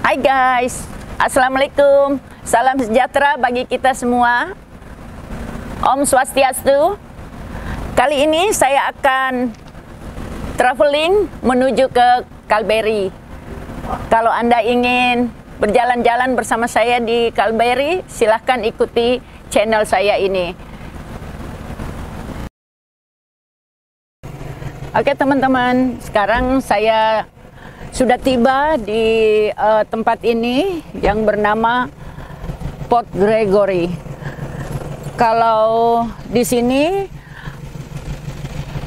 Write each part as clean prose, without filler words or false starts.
Hai guys, Assalamualaikum. Salam sejahtera bagi kita semua. Om Swastiastu. Kali ini saya akan traveling menuju ke Kalberi. Kalau Anda ingin berjalan-jalan bersama saya di Kalberi, silahkan ikuti channel saya ini. Oke teman-teman, sekarang saya sudah tiba di tempat ini yang bernama Port Gregory. Kalau di sini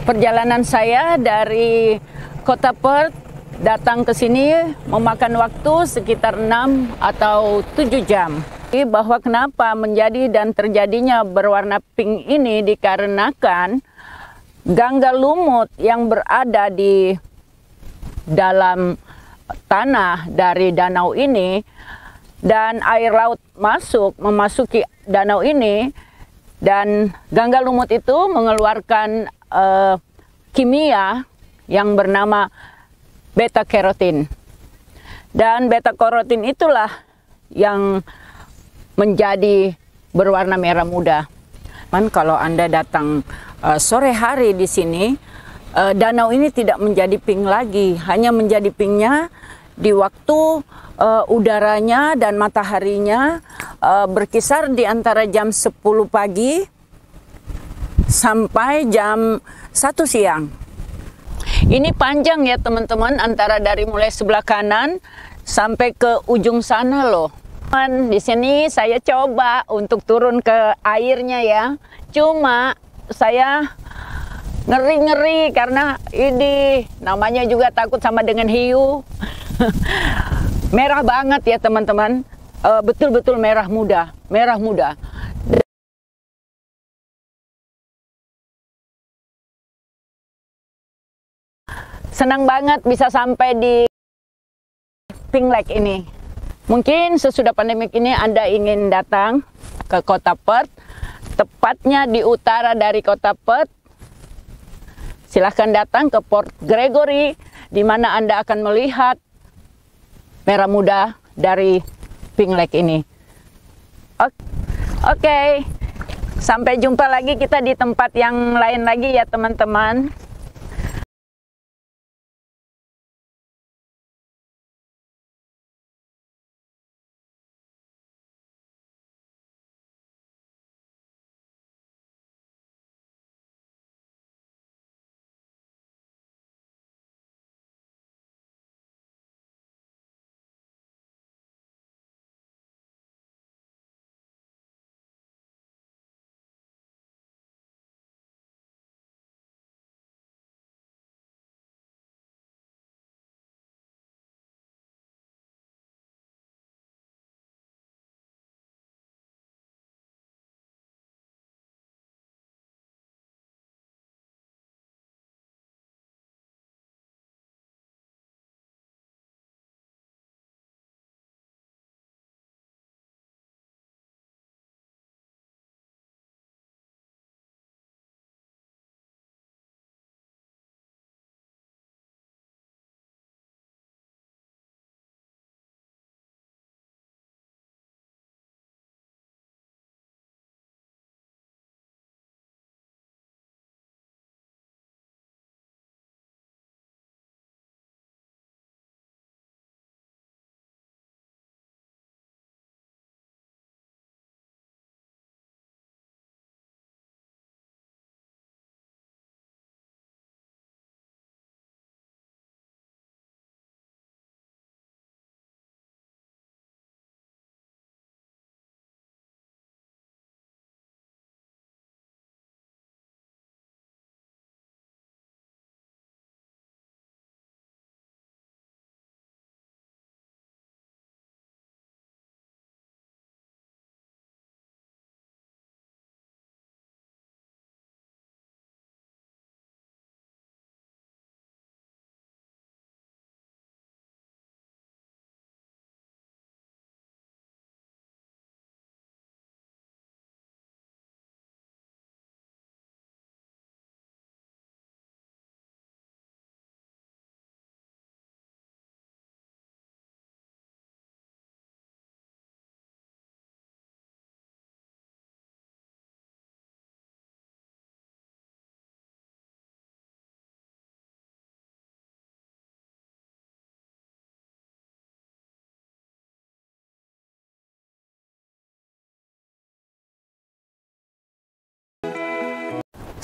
perjalanan saya dari kota Perth datang ke sini memakan waktu sekitar 6 atau 7 jam. Bahwa kenapa menjadi dan terjadinya berwarna pink ini dikarenakan gangga lumut yang berada di dalam tanah dari danau ini, dan air laut memasuki danau ini, dan gangga lumut itu mengeluarkan kimia yang bernama beta karotin, dan beta karotin itulah yang menjadi berwarna merah muda. Kalau Anda datang sore hari di sini, danau ini tidak menjadi pink lagi, hanya menjadi pinknya di waktu udaranya dan mataharinya berkisar di antara jam 10 pagi sampai jam 1 siang. Ini panjang ya teman-teman, antara dari mulai sebelah kanan sampai ke ujung sana loh. Di sini saya coba untuk turun ke airnya ya, cuma saya ngeri karena ini namanya juga takut sama dengan hiu. Merah banget ya teman-teman, betul-betul merah muda. Senang banget bisa sampai di Pink Lake ini. Mungkin sesudah pandemik ini Anda ingin datang ke kota Perth, tepatnya di utara dari kota Perth, silahkan datang ke Port Gregory, di mana Anda akan melihat merah muda dari Pink Lake ini. Oke, sampai jumpa lagi kita di tempat yang lain lagi ya teman-teman.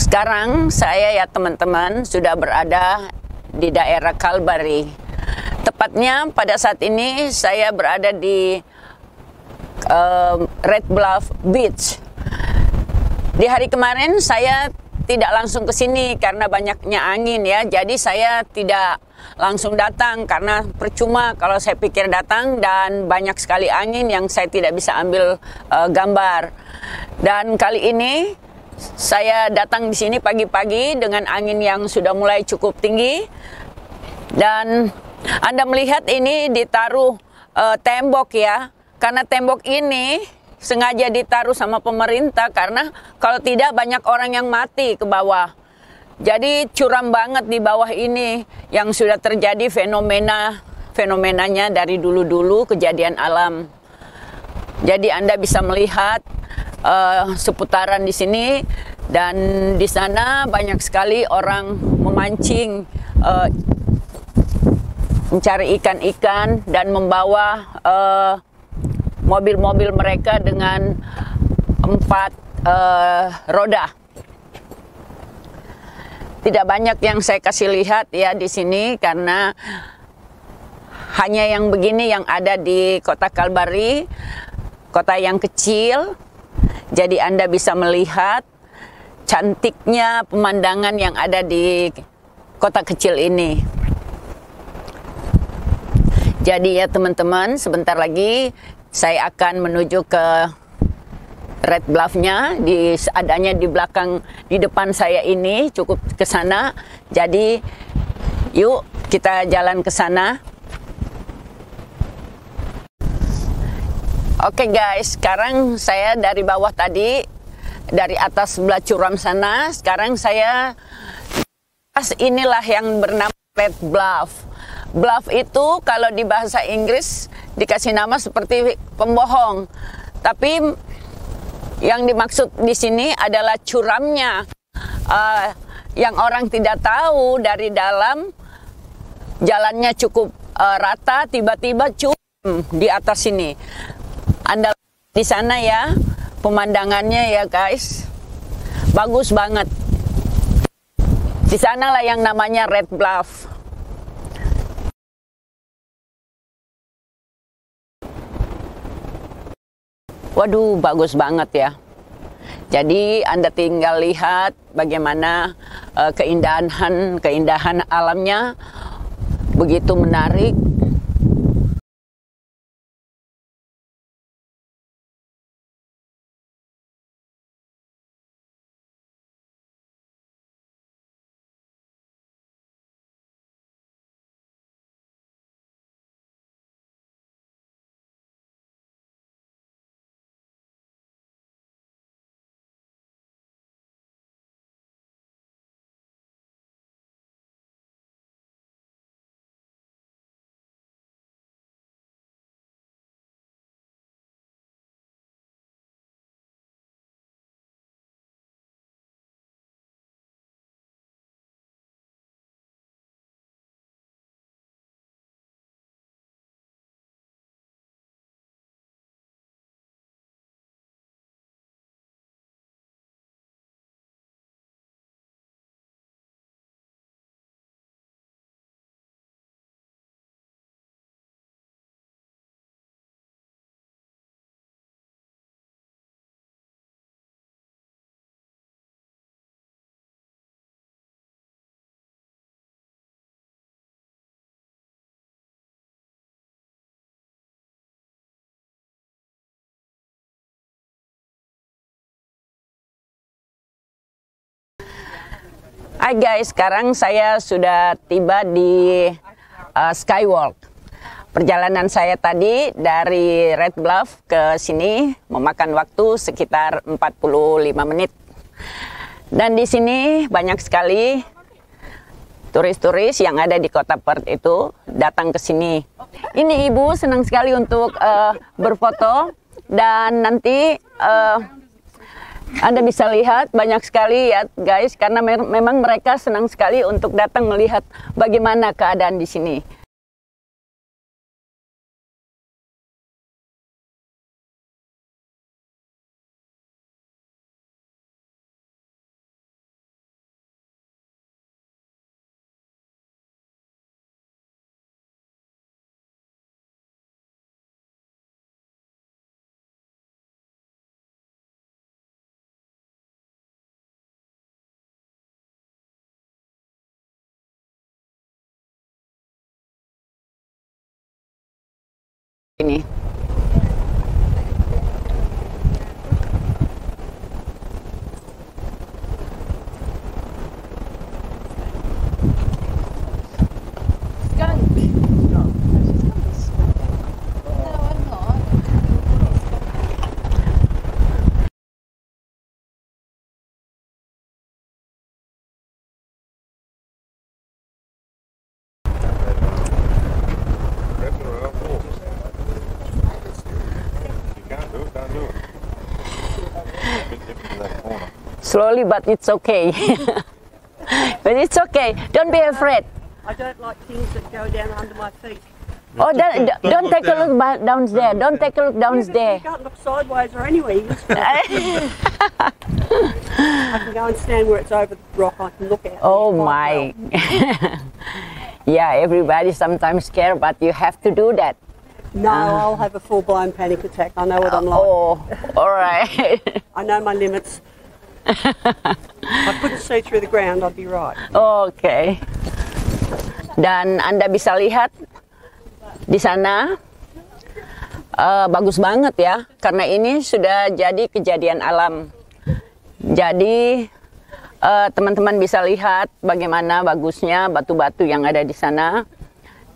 Sekarang saya ya teman-teman sudah berada di daerah Kalbari. Tepatnya pada saat ini saya berada di Red Bluff Beach. Di hari kemarin saya tidak langsung ke sini karena banyaknya angin ya. Jadi saya tidak langsung datang karena percuma kalau saya pikir datang dan banyak sekali angin yang saya tidak bisa ambil gambar. Dan kali ini saya datang di sini pagi-pagi dengan angin yang sudah mulai cukup tinggi. Dan Anda melihat ini ditaruh tembok ya. Karena tembok ini sengaja ditaruh sama pemerintah karena kalau tidak banyak orang yang mati ke bawah. Jadi curam banget di bawah ini yang sudah terjadi fenomenanya dari dulu-dulu kejadian alam. Jadi Anda bisa melihat seputaran di sini dan di sana banyak sekali orang memancing, mencari ikan-ikan dan membawa mobil-mobil mereka dengan 4 roda. Tidak banyak yang saya kasih lihat ya di sini karena hanya yang begini yang ada di kota Kalbari, kota yang kecil. Jadi Anda bisa melihat cantiknya pemandangan yang ada di kota kecil ini. Jadi ya teman-teman, sebentar lagi saya akan menuju ke Red Bluff-nya, adanya di belakang, di depan saya ini, cukup ke sana. Jadi yuk kita jalan ke sana. Oke guys, sekarang saya dari bawah tadi, dari atas sebelah curam sana, sekarang saya inilah yang bernama Red Bluff. Bluff itu kalau di bahasa Inggris dikasih nama seperti pembohong, tapi yang dimaksud di sini adalah curamnya, yang orang tidak tahu dari dalam jalannya cukup rata, tiba-tiba curam di atas sini. Anda di sana ya, pemandangannya ya guys, bagus banget. Di sanalah yang namanya Red Bluff. Waduh, bagus banget ya. Jadi Anda tinggal lihat bagaimana keindahan alamnya begitu menarik. Hai guys, sekarang saya sudah tiba di Skywalk. Perjalanan saya tadi dari Red Bluff ke sini memakan waktu sekitar 45 menit. Dan di sini banyak sekali turis-turis yang ada di kota Perth itu datang ke sini. Ini ibu senang sekali untuk berfoto dan nanti Anda bisa lihat banyak sekali ya guys, karena memang mereka senang sekali untuk datang melihat bagaimana keadaan di sini. ini. Slowly, but it's okay. But it's okay. Don't be afraid. I don't like things that go down under my feet. Oh, don't take a look down there. Don't take a look down there. You can't look sideways or anywhere. I can go and stand where it's over the rock. I can look out. Oh quite my. well. Yeah, everybody sometimes scared, but you have to do that. No, I'll have a full-blown panic attack. I know what I'm like. Oh, all right. I know my limits. If I couldn't see through the ground, I'd be right. Oke. Dan Anda bisa lihat di sana bagus banget ya, karena ini sudah jadi kejadian alam. Jadi teman-teman bisa lihat bagaimana bagusnya batu-batu yang ada di sana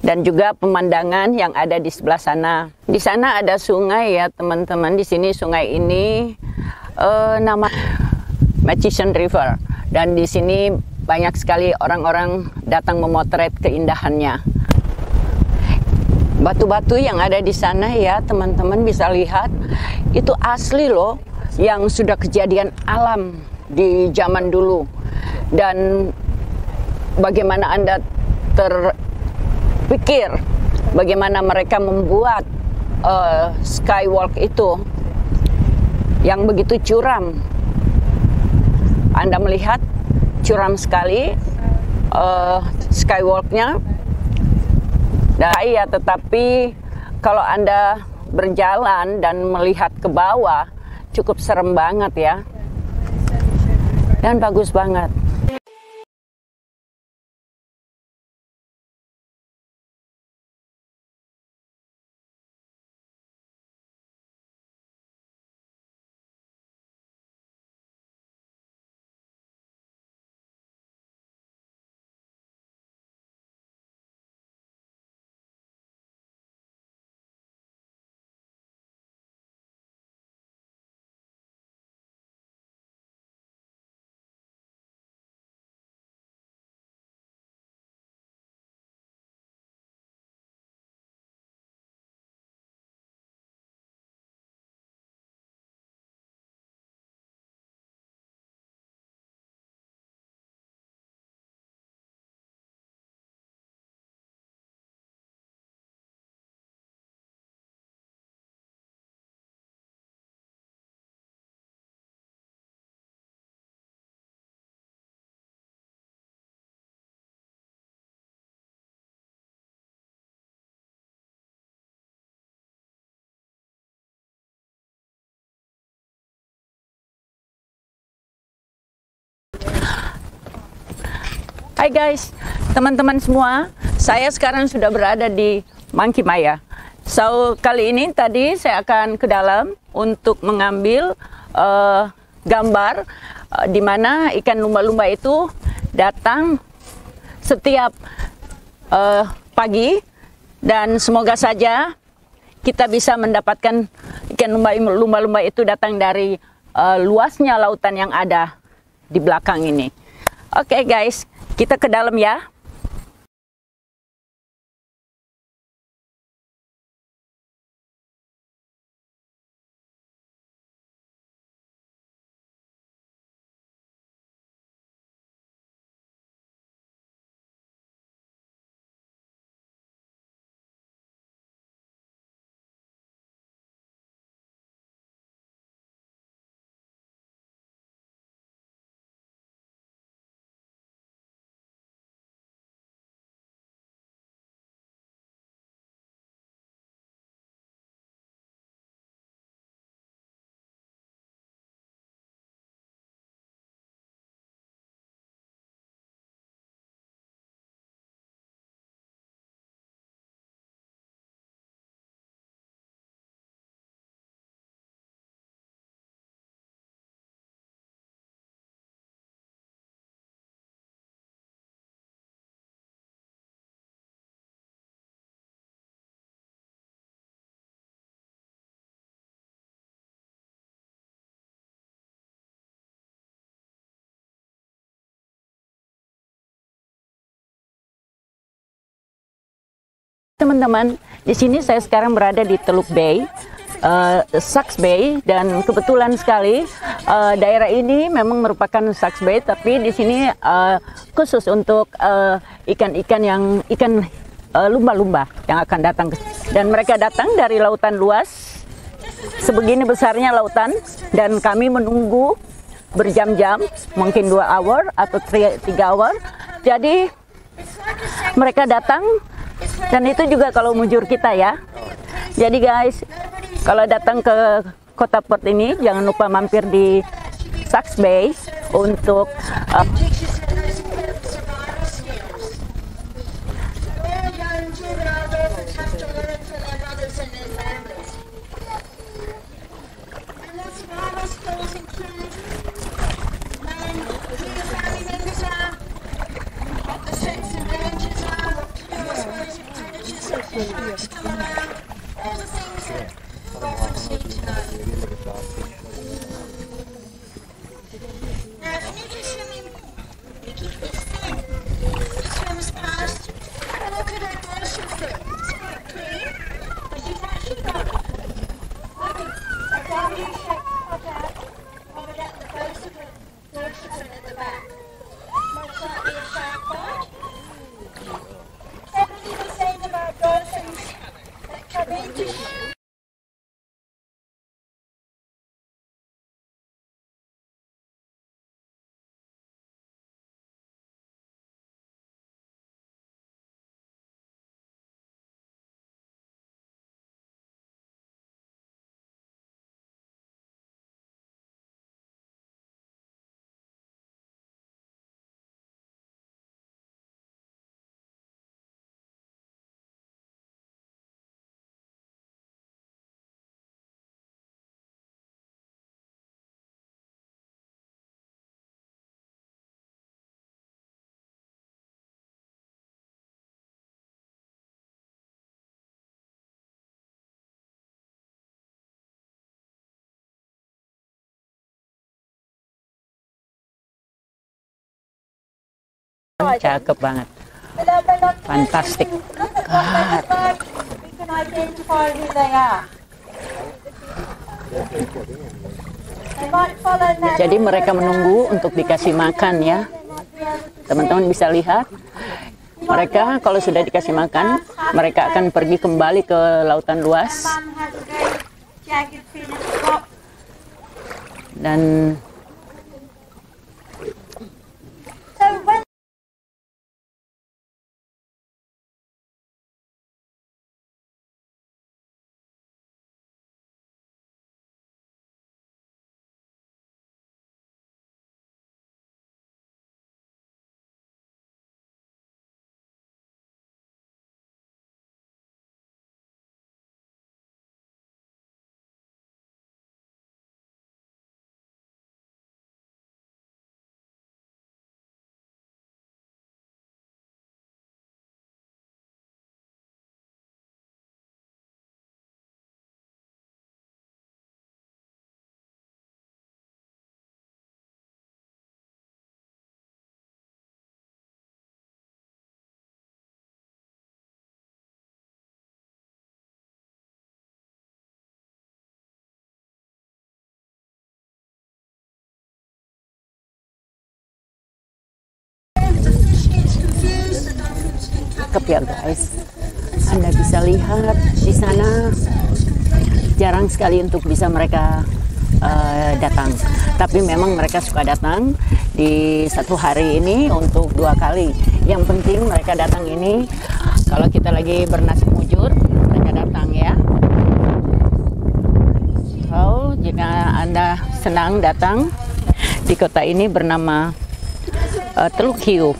dan juga pemandangan yang ada di sebelah sana. Di sana ada sungai ya teman-teman. Di sini sungai ini nama Murchison River, dan di sini banyak sekali orang-orang datang memotret keindahannya. Batu-batu yang ada di sana ya teman-teman bisa lihat, itu asli loh, yang sudah kejadian alam di zaman dulu. Dan bagaimana Anda terpikir bagaimana mereka membuat skywalk itu yang begitu curam. Anda melihat curam sekali skywalknya. Ya, tetapi kalau Anda berjalan dan melihat ke bawah cukup serem banget ya. Dan bagus banget. Hai guys, teman-teman semua, saya sekarang sudah berada di Monkey Maya. So, kali ini tadi saya akan ke dalam untuk mengambil gambar di mana ikan lumba-lumba itu datang setiap pagi, dan semoga saja kita bisa mendapatkan ikan lumba-lumba itu datang dari luasnya lautan yang ada di belakang ini. Oke guys, kita ke dalam ya. Teman-teman, di sini saya sekarang berada di Teluk Bay, Sucks Bay, dan kebetulan sekali daerah ini memang merupakan Sucks Bay, tapi di sini khusus untuk ikan-ikan yang lumba-lumba yang akan datang, dan mereka datang dari lautan luas, sebegini besarnya lautan, dan kami menunggu berjam-jam, mungkin 2 hour atau 3 hour. Jadi mereka datang. Dan itu juga kalau mujur kita ya. Jadi guys, kalau datang ke kota Perth ini, jangan lupa mampir di Sucks Bay untuk cakep banget, fantastik. Jadi mereka menunggu untuk dikasih makan ya. Teman-teman bisa lihat, mereka kalau sudah dikasih makan, mereka akan pergi kembali ke lautan luas. Dan cakep ya guys. Anda bisa lihat di sana, jarang sekali untuk bisa mereka datang. Tapi memang mereka suka datang di satu hari ini untuk 2 kali. Yang penting mereka datang ini kalau kita lagi bernasib mujur, mereka datang ya. So, jika Anda senang datang di kota ini bernama Teluk Hiu.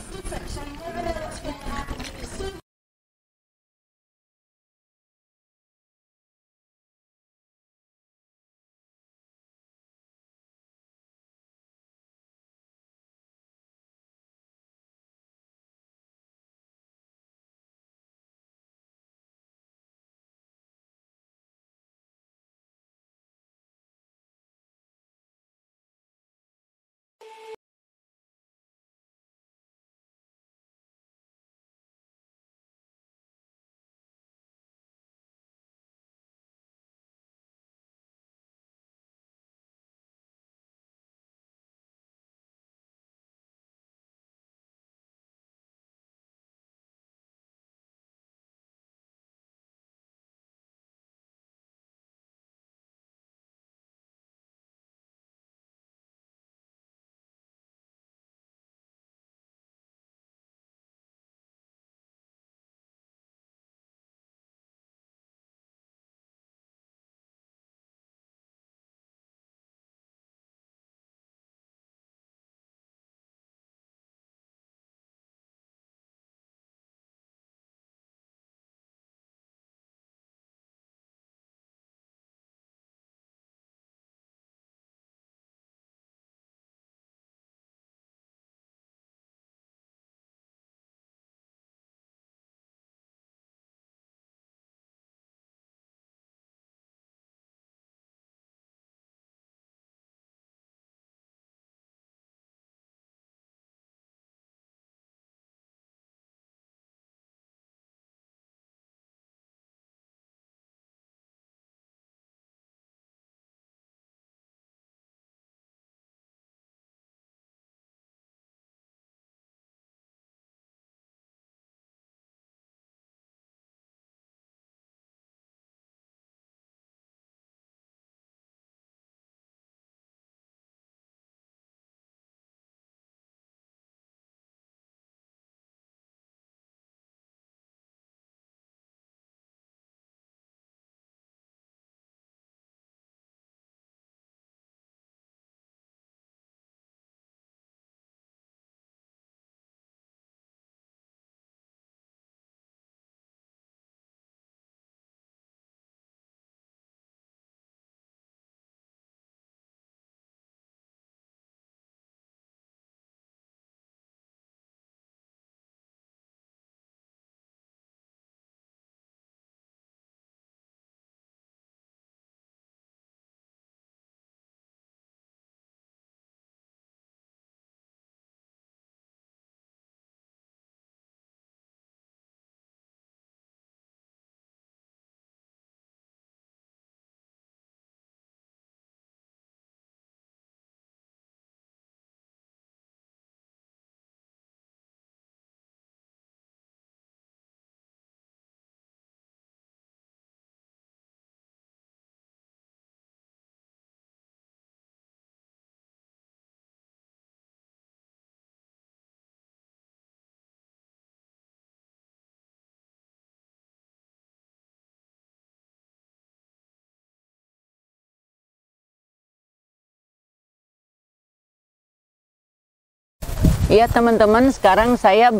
Ya teman-teman, sekarang saya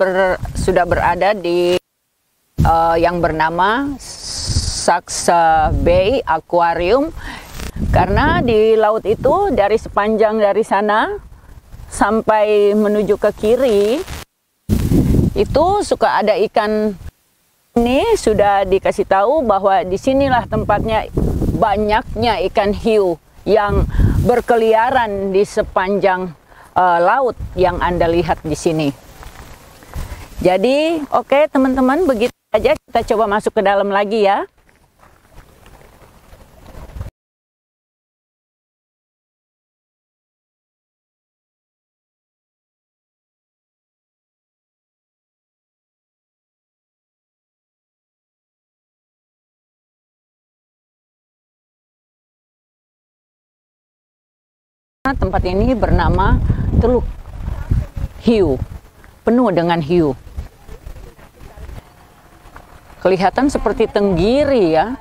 sudah berada di yang bernama Saksa Bay Aquarium, karena di laut itu dari sepanjang dari sana sampai menuju ke kiri itu suka ada ikan. Ini sudah dikasih tahu bahwa disinilah tempatnya banyaknya ikan hiu yang berkeliaran di sepanjang laut yang Anda lihat di sini. Jadi, oke teman-teman, begitu aja, kita coba masuk ke dalam lagi ya. Tempat ini bernama Teluk Hiu, penuh dengan hiu. Kelihatan seperti tenggiri ya.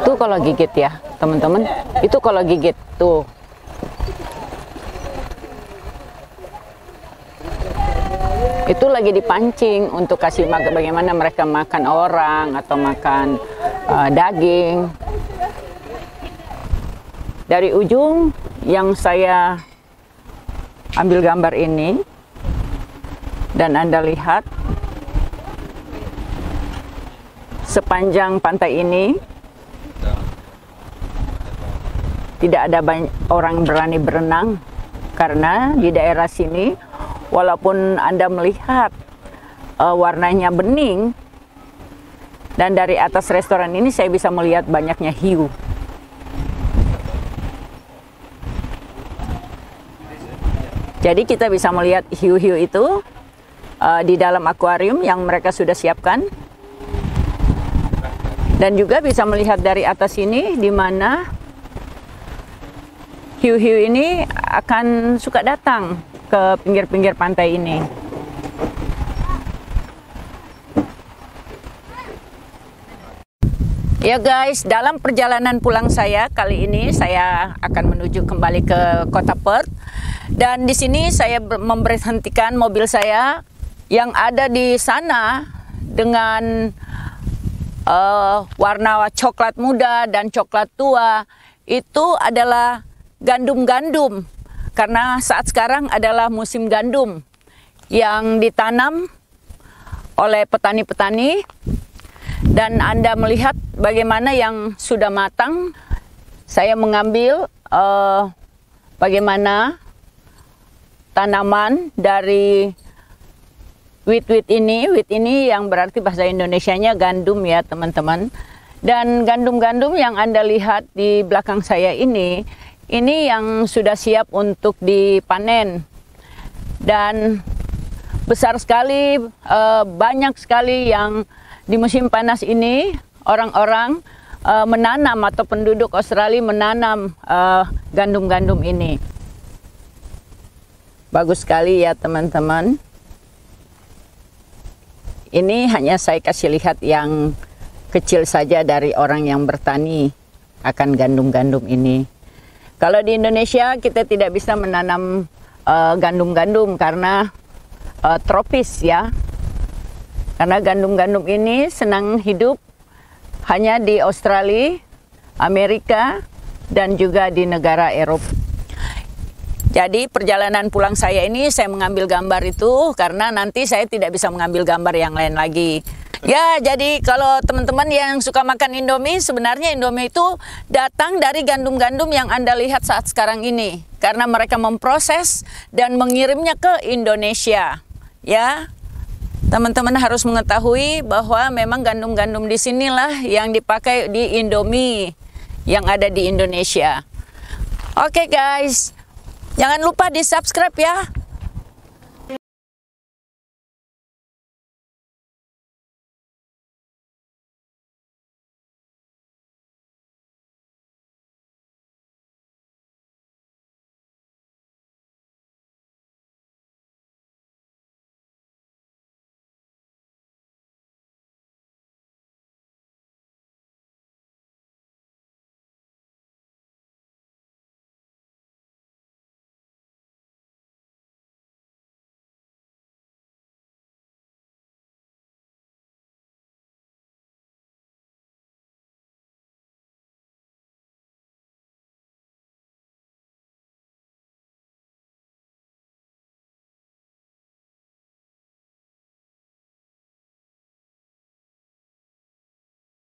Tuh kalau gigit ya teman-teman, itu kalau gigit tuh. Itu lagi dipancing untuk kasih bagaimana mereka makan orang atau makan daging. Dari ujung yang saya ambil gambar ini, dan Anda lihat sepanjang pantai ini tidak ada orang berani berenang, karena di daerah sini walaupun Anda melihat warnanya bening, dan dari atas restoran ini saya bisa melihat banyaknya hiu. Jadi kita bisa melihat hiu-hiu itu di dalam akuarium yang mereka sudah siapkan. Dan juga bisa melihat dari atas ini, di mana hiu-hiu ini akan suka datang ke pinggir-pinggir pantai ini. Ya guys, dalam perjalanan pulang saya kali ini, saya akan menuju kembali ke kota Perth. Dan di sini saya memberhentikan mobil saya yang ada di sana dengan warna coklat muda dan coklat tua. Itu adalah gandum-gandum, karena saat sekarang adalah musim gandum yang ditanam oleh petani-petani. Dan Anda melihat bagaimana yang sudah matang. Saya mengambil bagaimana tanaman dari wheat ini yang berarti bahasa Indonesianya gandum ya teman-teman. Dan gandum-gandum yang Anda lihat di belakang saya ini yang sudah siap untuk dipanen. Dan besar sekali, banyak sekali yang di musim panas ini orang-orang menanam, atau penduduk Australia menanam gandum-gandum ini. Bagus sekali ya teman-teman. Ini hanya saya kasih lihat yang kecil saja dari orang yang bertani akan gandum-gandum ini. Kalau di Indonesia kita tidak bisa menanam gandum-gandum karena tropis ya. Karena gandum-gandum ini senang hidup hanya di Australia, Amerika, dan juga di negara Eropa. Jadi perjalanan pulang saya ini saya mengambil gambar itu karena nanti saya tidak bisa mengambil gambar yang lain lagi. Ya, jadi kalau teman-teman yang suka makan Indomie, sebenarnya Indomie itu datang dari gandum-gandum yang Anda lihat saat sekarang ini. Karena mereka memproses dan mengirimnya ke Indonesia. Ya, teman-teman harus mengetahui bahwa memang gandum-gandum di sinilah yang dipakai di Indomie yang ada di Indonesia. Oke guys, jangan lupa di subscribe ya.